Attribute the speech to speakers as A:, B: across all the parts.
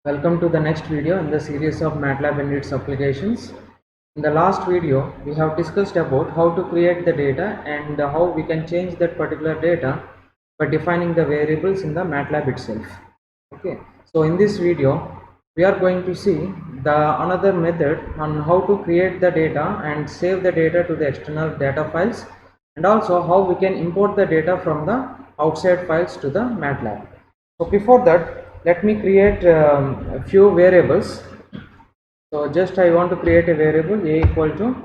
A: Welcome to the next video in the series of MATLAB and its applications. In the last video, we have discussed about how to create the data and how we can change that particular data by defining the variables in the MATLAB itself. Okay, so in this video, we are going to see another method on how to create the data and save the data to the external data files, and also how we can import the data from the outside files to the MATLAB. So before that, let me create a few variables. So just I want to create a variable a equal to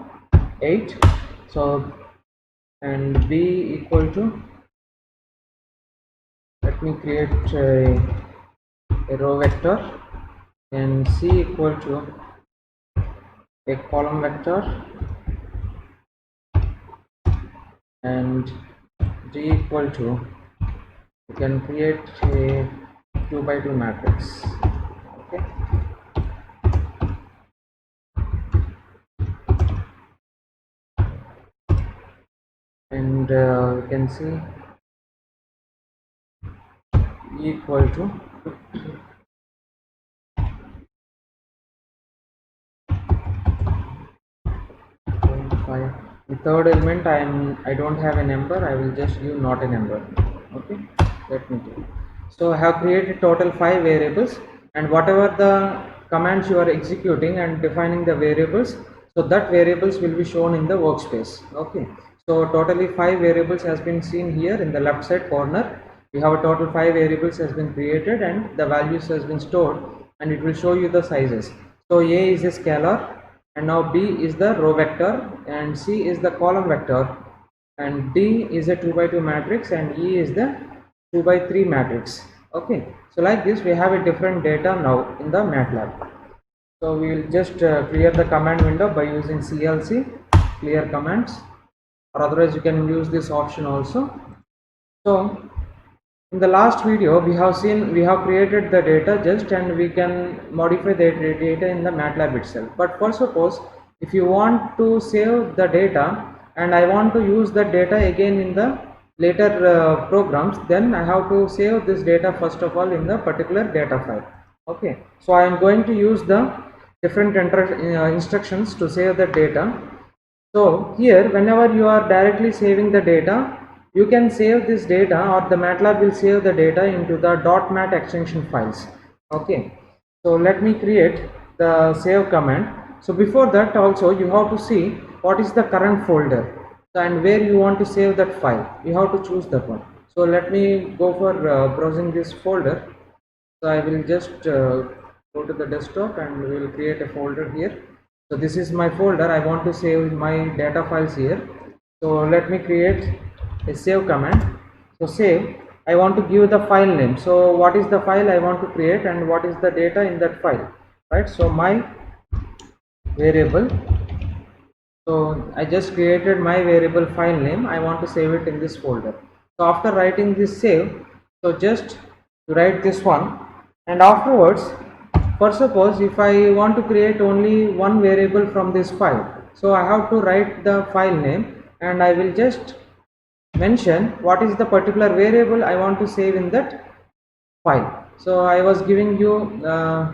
A: 8, so and b equal to, let me create a row vector, and c equal to a column vector, and d equal to, you can create a 2 by 2 matrix. Okay, and you can see equal to the third element. I don't have a number, I will just give not a number. Okay, let me do. So I have created total 5 variables, and whatever the commands you are executing and defining the variables, so that variables will be shown in the workspace. Okay, so totally 5 variables has been seen here in the left side corner. We have a total 5 variables has been created and the values has been stored, and it will show you the sizes. So a is a scalar, and now b is the row vector, and c is the column vector, and d is a 2 by 2 matrix, and e is the 2 by 3 matrix. Okay, so like this we have a different data now in the MATLAB. So we will just clear the command window by using clc clear commands, or otherwise you can use this option also. So in the last video we have created the data just, and we can modify the data in the MATLAB itself. But for suppose if you want to save the data and I want to use the data again in the later programs, then I have to save this data first of all in the particular data file. Okay, so I am going to use the different instructions to save the data. So here, whenever you are directly saving the data, you can save this data, or the MATLAB will save the data into the .mat extension files. Okay, so let me create the save command. So before that also you have to see what is the current folder and where you want to save that file. You have to choose that one. So let me go for browsing this folder. So I will just go to the desktop and we will create a folder here. So this is my folder. I want to save my data files here. So let me create a save command. So save, I want to give the file name. So what is the file I want to create and what is the data in that file, right? So my variable, so I just created my variable file name. I want to save it in this folder. So after writing this save, so just write this one, and afterwards, for suppose if I want to create only one variable from this file, so I have to write the file name, and I will just mention what is the particular variable I want to save in that file. So I was giving you a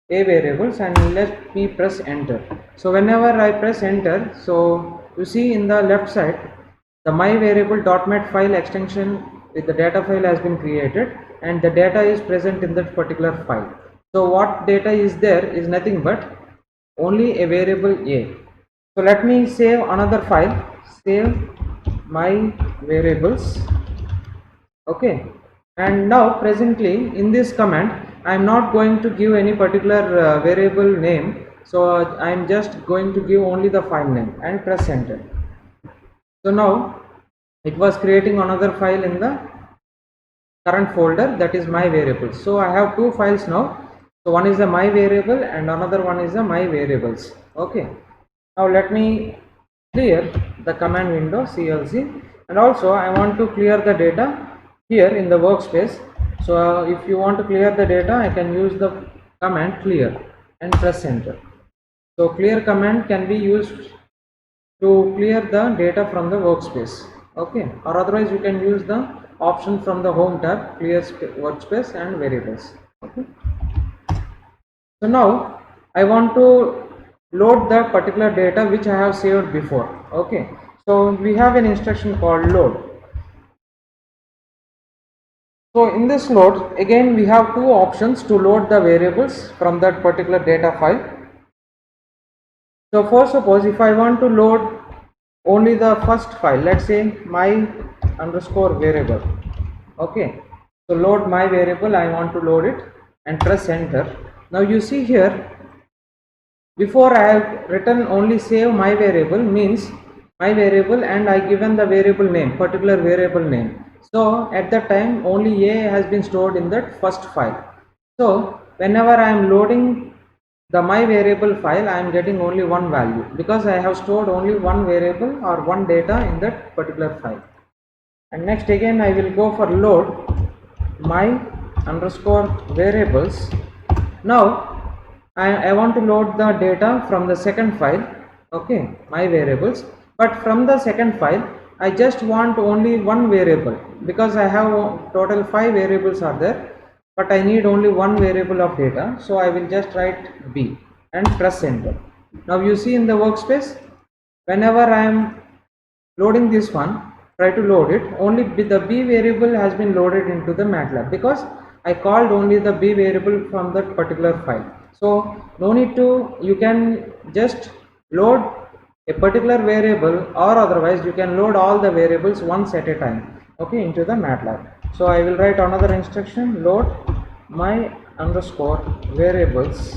A: variables, and let me press enter. So whenever I press enter, so you see in the left side the my variable .mat file extension with the data file has been created, and the data is present in that particular file. So what data is there is nothing but only a variable a. So let me save another file, save my variables. Okay, and now presently in this command I am not going to give any particular variable name, so I am just going to give only the file name and press enter. So now it was creating another file in the current folder, that is my variables. So I have two files now. So one is the my variable and another one is the my variables. Okay, now let me clear the command window clc, and also I want to clear the data here in the workspace. So if you want to clear the data, I can use the command clear and press enter. So clear command can be used to clear the data from the workspace. Okay, or otherwise you can use the option from the home tab, clear workspace and variables. Okay. So now I want to load the particular data which I have saved before. Okay. So we have an instruction called load. So in this load, again we have two options to load the variables from that particular data file. So first, suppose if I want to load only the first file, let's say my underscore variable. Okay, so load my variable, I want to load it and press enter. Now you see here, before I have written only save my variable means my variable and I given the variable name, particular variable name. So at that time only a has been stored in that first file. So whenever I am loading the my variable file, I am getting only one value because I have stored only one variable or one data in that particular file. And next again I will go for load my underscore variables. Now I want to load the data from the second file, okay, my variables, but from the second file I just want only one variable because I have total 5 variables are there, but I need only one variable of data. So I will just write b and press enter. Now you see in the workspace, whenever I am loading this one, try to load it, only the b variable has been loaded into the MATLAB because I called only the b variable from that particular file. So no need to, you can just load a particular variable or otherwise you can load all the variables once at a time, okay, into the MATLAB. So I will write another instruction, load my underscore variables.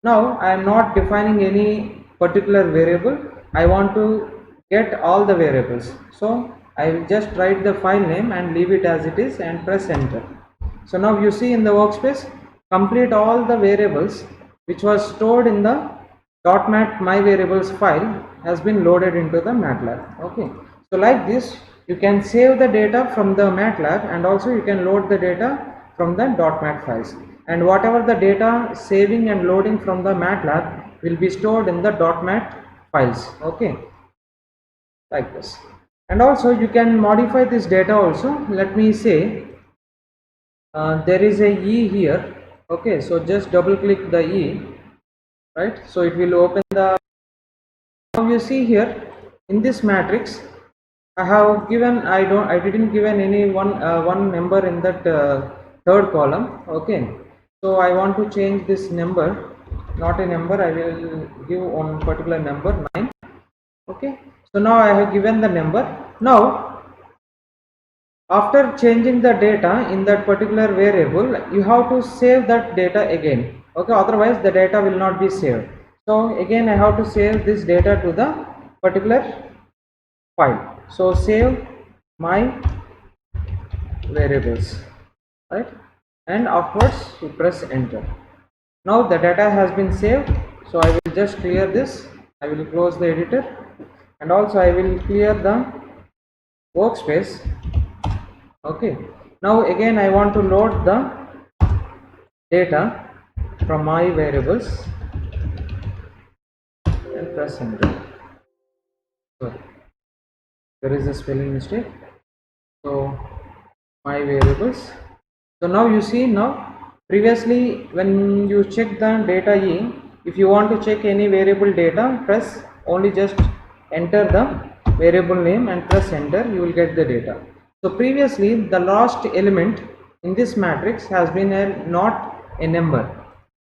A: Now I am not defining any particular variable, I want to get all the variables. So I will just write the file name and leave it as it is and press enter. So now you see in the workspace, complete all the variables which was stored in the .mat my variables file has been loaded into the MATLAB. Okay. So like this, you can save the data from the MATLAB and also you can load the data from the .mat files. And whatever the data saving and loading from the MATLAB will be stored in the .mat files. Okay. Like this. And also you can modify this data also. Let me say there is a E here. Okay, so just double click the E, right? So it will open the, now you see here in this matrix I have given, I didn't given any one number in that third column. Okay, so I want to change this number, not a number, I will give one particular number 9. Okay, so now I have given the number. Now after changing the data in that particular variable, you have to save that data again. Okay, otherwise the data will not be saved. So again I have to save this data to the particular file. So save my variables, right? And afterwards you press enter. Now the data has been saved. So I will just clear this. I will close the editor and also I will clear the workspace. Okay, now again I want to load the data from my variables and press enter. Sorry, there is a spelling mistake. So my variables. So now you see, now previously when you check the data E, if you want to check any variable data, press only just enter the variable name and press enter, you will get the data. So previously the last element in this matrix has been not a number,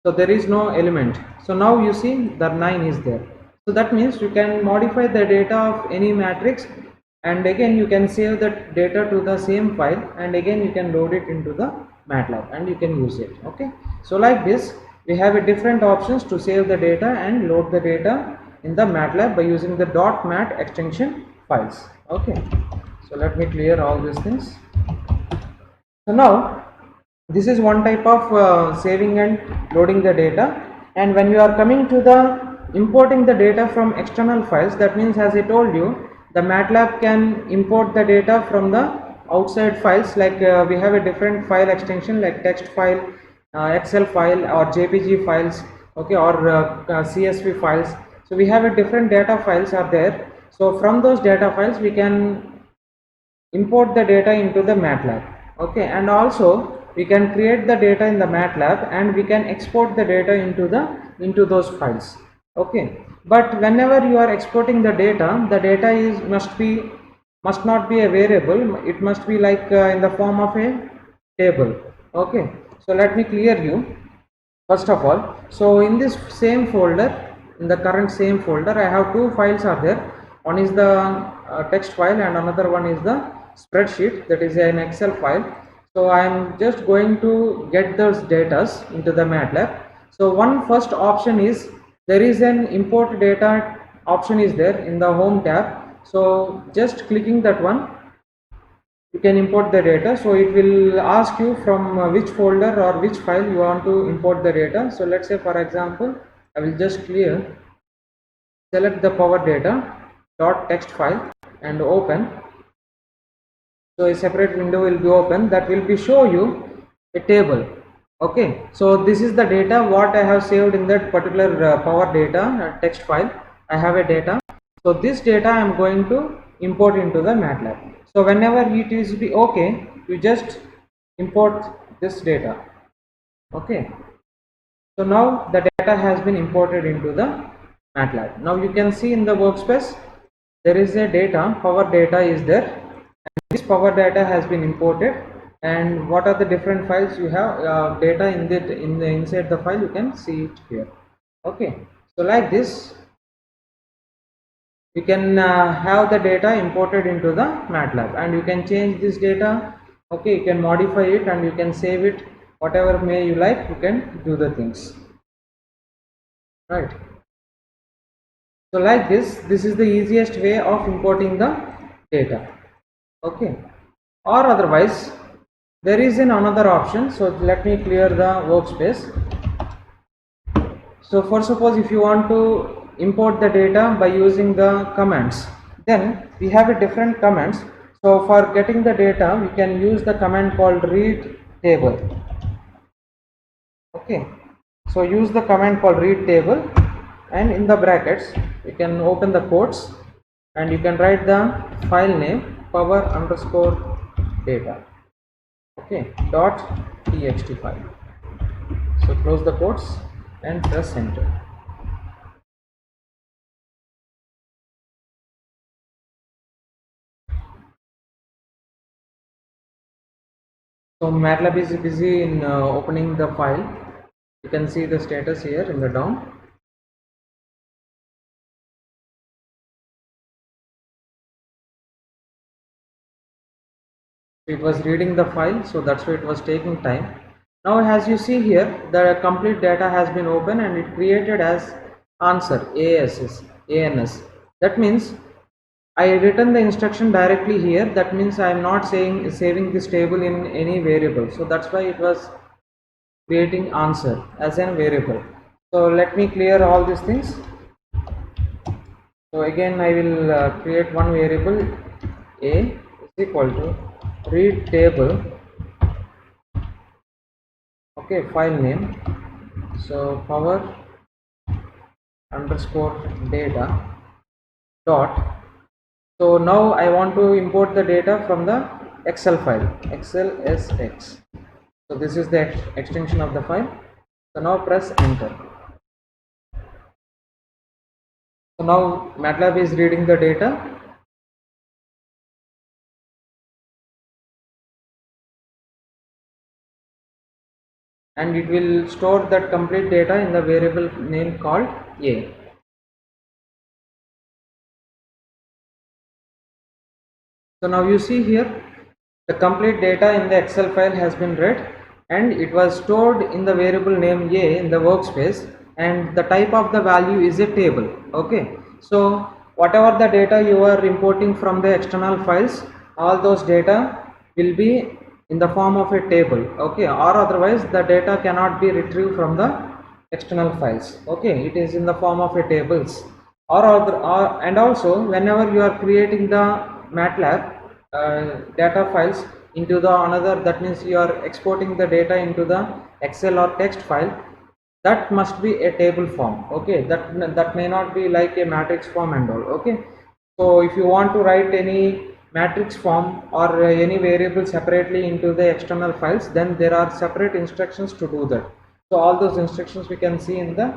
A: so there is no element. So now you see the 9 is there. So that means you can modify the data of any matrix and again you can save that data to the same file and again you can load it into the MATLAB and you can use it. Okay, so like this we have a different options to save the data and load the data in the MATLAB by using the .mat extension files. Okay, so let me clear all these things. So now this is one type of saving and loading the data, and when you are coming to the importing the data from external files, that means as I told you, the MATLAB can import the data from the outside files, like we have a different file extension like text file, Excel file or JPG files, okay, or CSV files. So we have a different data files are there. So from those data files we can import the data into the MATLAB. Okay, and also we can create the data in the MATLAB and we can export the data into those files. Okay, but whenever you are exporting the data is must not be a variable. It must be like in the form of a table. Okay, so let me clear you first of all. So in this same folder, in the current same folder, I have two files are there. One is the text file and another one is the spreadsheet, that is an Excel file. So I am just going to get those data into the MATLAB. So one first option is, there is an import data option is there in the home tab. So just clicking that one, you can import the data. So it will ask you from which folder or which file you want to import the data. So let's say, for example, I will just select the power data dot text file and open. So a separate window will be open that will be show you a table. Okay, so this is the data what I have saved in that particular power data text file. I have a data. So this data I am going to import into the MATLAB. So whenever it is be okay, you just import this data. Okay, so now the data has been imported into the MATLAB. Now you can see in the workspace there is a data, power data is there, and this power data has been imported. And what are the different files you have data in the inside the file, you can see it here. Okay, so like this you can have the data imported into the MATLAB, and you can change this data. Okay, you can modify it and you can save it, whatever may you like, you can do the things, right? So like this is the easiest way of importing the data. Okay, or otherwise there is another option. So let me clear the workspace. So for suppose if you want to import the data by using the commands, then we have a different commands. So for getting the data we can use the command called read table. Okay, so use the command called read table, and in the brackets you can open the quotes and you can write the file name power underscore data. Okay, dot txt file. So close the quotes and press enter. So MATLAB is busy in opening the file. You can see the status here in the down. It was reading the file, so that's why it was taking time. Now as you see here, the complete data has been opened and it created as answer ANS. That means I written the instruction directly here. That means I am not saving this table in any variable. So that's why it was creating answer as a variable. So let me clear all these things. So again I will create one variable a is equal to read table. Okay, file name, so power underscore data dot. So now I want to import the data from the Excel file, XLSX. So this is the extension of the file. So now press enter. So now MATLAB is reading the data. And it will store that complete data in the variable name called A. So now you see here the complete data in the Excel file has been read and it was stored in the variable name A in the workspace, and the type of the value is a table. Okay, so whatever the data you are importing from the external files, all those data will be in the form of a table. Okay, or otherwise the data cannot be retrieved from the external files. Okay, it is in the form of a tables, and also whenever you are creating the MATLAB data files into the another, that means you are exporting the data into the Excel or text file, that must be a table form. Okay, that may not be like a matrix form and all. Okay, so if you want to write any matrix form or any variable separately into the external files, then there are separate instructions to do that. So all those instructions we can see in the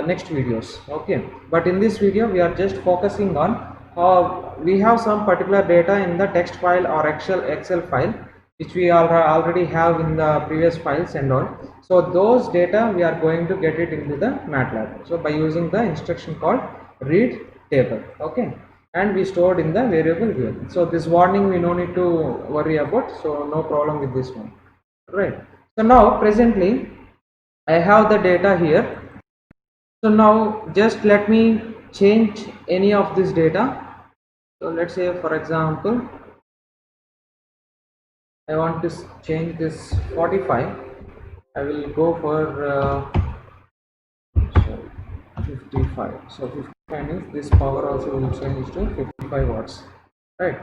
A: next videos. Okay, but in this video we are just focusing on how we have some particular data in the text file or excel file which we already have in the previous files and all. So those data we are going to get it into the MATLAB, so by using the instruction called read table. Okay, and we stored in the variable here. So this warning we no need to worry about, so no problem with this one, right? So now presently I have the data here. So now just let me change any of this data. So let's say for example I want to change this 45. I will go for 55. So 55 means this power also will change to 55 watts, right?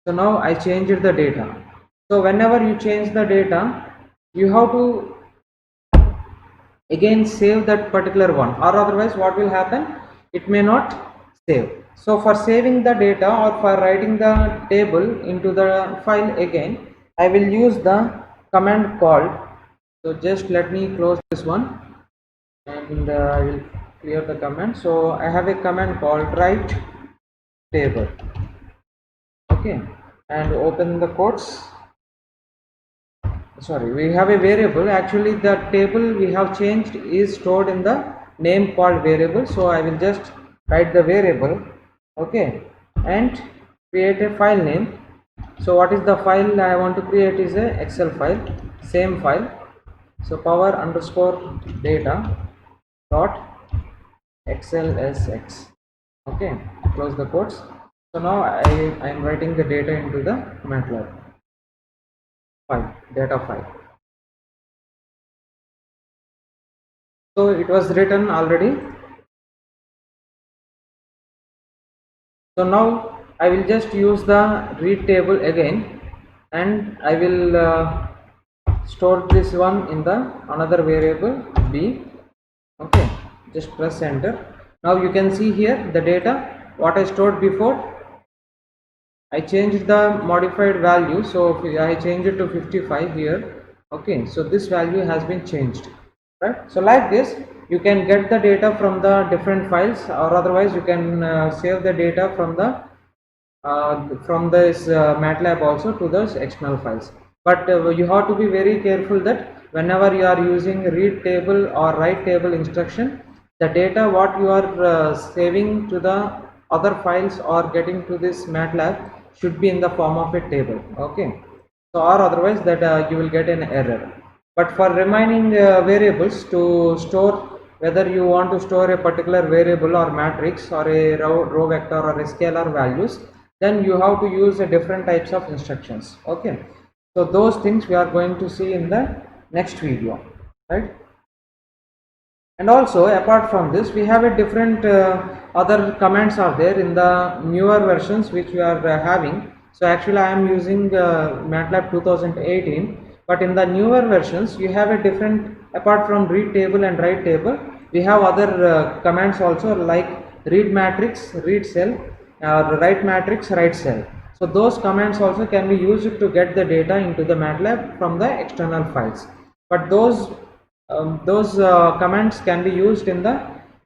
A: So now I changed the data. So whenever you change the data, you have to again save that particular one, or otherwise what will happen, it may not save. So for saving the data or for writing the table into the file again, I will use the command called, so just let me close this one and I will clear the command. So I have a command called write table. Okay, and open the quotes. Sorry, we have a variable. Actually the table we have changed is stored in the name called variable, so I will just write the variable. Okay, and create a file name. So what is the file I want to create is a excel file, same file. So power underscore data dot xlsx. Okay, close the quotes. So now I am writing the data into the MATLAB file, data file. So it was written already. So now I will just use the read table again, and I will store this one in the another variable b. Okay, just press enter. Now you can see here the data what I stored before. I changed the modified value, so I changed it to 55 here. Okay, so this value has been changed, right? So like this you can get the data from the different files, or otherwise you can save the data from the this MATLAB also to those external files. But you have to be very careful that whenever you are using read table or write table instruction, the data what you are saving to the other files or getting to this MATLAB should be in the form of a table. Okay, so or otherwise that you will get an error. But for remaining variables to store, whether you want to store a particular variable or matrix or a row vector or a scalar values, then you have to use a different types of instructions. Okay, so those things we are going to see in the next video, right? And also apart from this we have a different other commands are there in the newer versions which we are having. So actually I am using MATLAB 2018, but in the newer versions you have a different, apart from read table and write table, we have other commands also, like read matrix, read cell, write matrix, write cell. So those commands also can be used to get the data into the MATLAB from the external files. But those commands can be used in the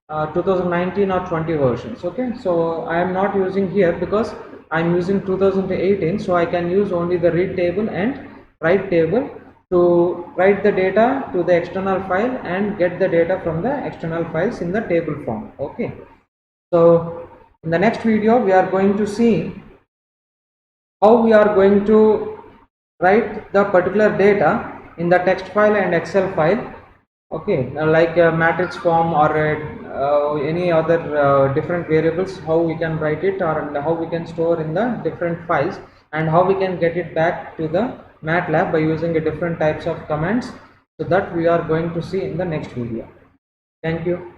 A: 2019 or 20 versions. Okay, so I am not using here because I am using 2018, so I can use only the read table and write table to write the data to the external file and get the data from the external files in the table form. Okay, so in the next video we are going to see how we are going to write the particular data in the text file and excel file. Okay, like a matrix form or any other different variables, how we can write it, or how we can store in the different files, and how we can get it back to the MATLAB by using a different types of commands. So that we are going to see in the next video. Thank you.